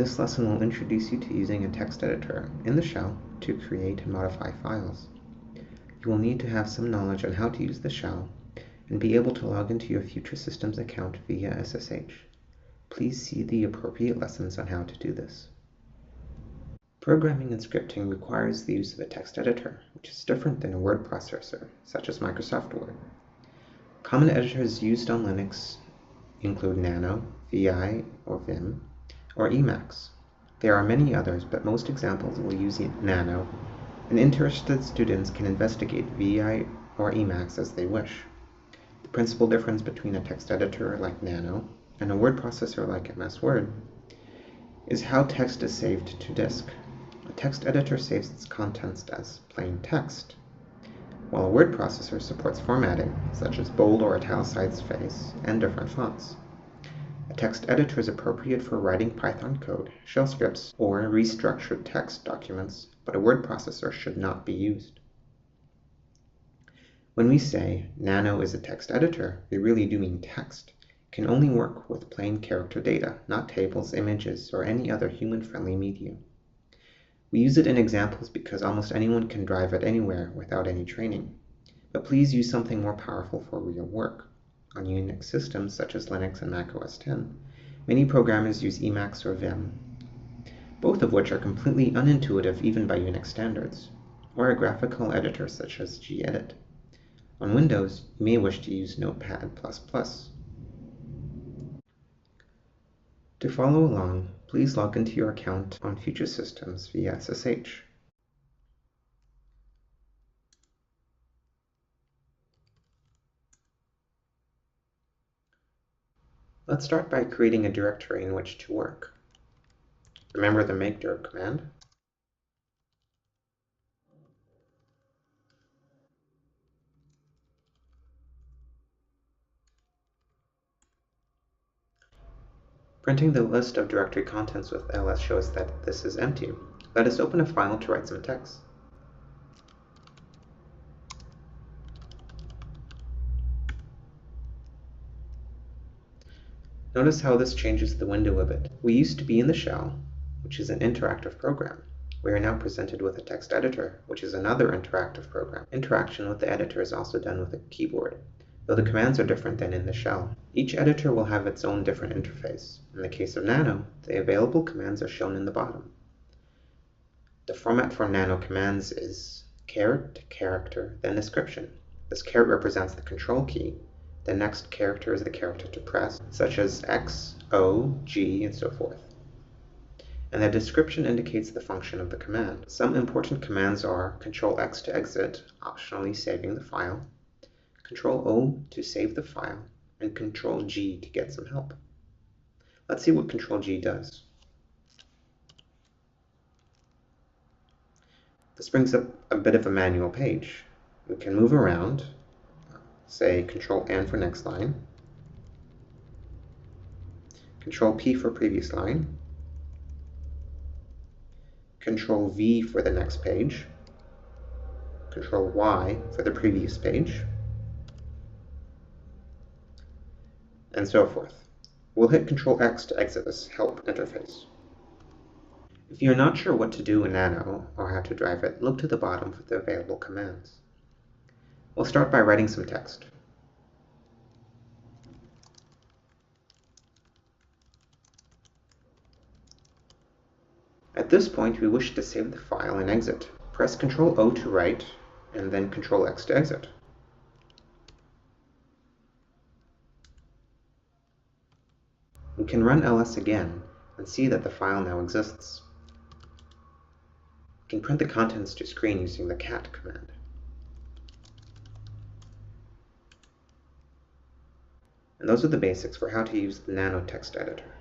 This lesson will introduce you to using a text editor in the shell to create and modify files. You will need to have some knowledge on how to use the shell and be able to log into your Future Systems account via SSH. Please see the appropriate lessons on how to do this. Programming and scripting requires the use of a text editor, which is different than a word processor, such as Microsoft Word. Common editors used on Linux include Nano, VI or Vim, or Emacs. There are many others, but most examples will use Nano, and interested students can investigate VI or Emacs as they wish. The principal difference between a text editor like Nano and a word processor like MS Word is how text is saved to disk. A text editor saves its contents as plain text, while a word processor supports formatting, such as bold or italicized space, and different fonts. A text editor is appropriate for writing Python code, shell scripts, or restructured text documents, but a word processor should not be used. When we say Nano is a text editor, we really do mean text. It can only work with plain character data, not tables, images, or any other human-friendly medium. We use it in examples because almost anyone can drive it anywhere without any training. But please use something more powerful for real work. On Unix systems such as Linux and Mac OS X, many programmers use Emacs or Vim, both of which are completely unintuitive even by Unix standards, or a graphical editor such as gedit. On Windows, you may wish to use Notepad++. To follow along, please log into your account on Future Systems via SSH. Let's start by creating a directory in which to work. Remember the makedir command. Printing the list of directory contents with ls shows that this is empty. Let us open a file to write some text. Notice how this changes the window a bit. We used to be in the shell, which is an interactive program. We are now presented with a text editor, which is another interactive program. Interaction with the editor is also done with a keyboard, though the commands are different than in the shell. Each editor will have its own different interface. In the case of Nano, the available commands are shown in the bottom. The format for Nano commands is character, then description. This caret represents the control key. The next character is the character to press, such as X, O, G, and so forth. And the description indicates the function of the command. Some important commands are Control X to exit, optionally saving the file, Control O to save the file, and Control G to get some help. Let's see what Control G does. This brings up a bit of a manual page. We can move around, say Control N for next line, Control P for previous line, Control V for the next page, Control Y for the previous page, and so forth. We'll hit Control X to exit this help interface. If you're not sure what to do in Nano or how to drive it, look to the bottom for the available commands. We'll start by writing some text. At this point, we wish to save the file and exit. Press Ctrl O to write, and then Ctrl X to exit. We can run ls again and see that the file now exists. We can print the contents to screen using the cat command. And those are the basics for how to use the Nano text editor.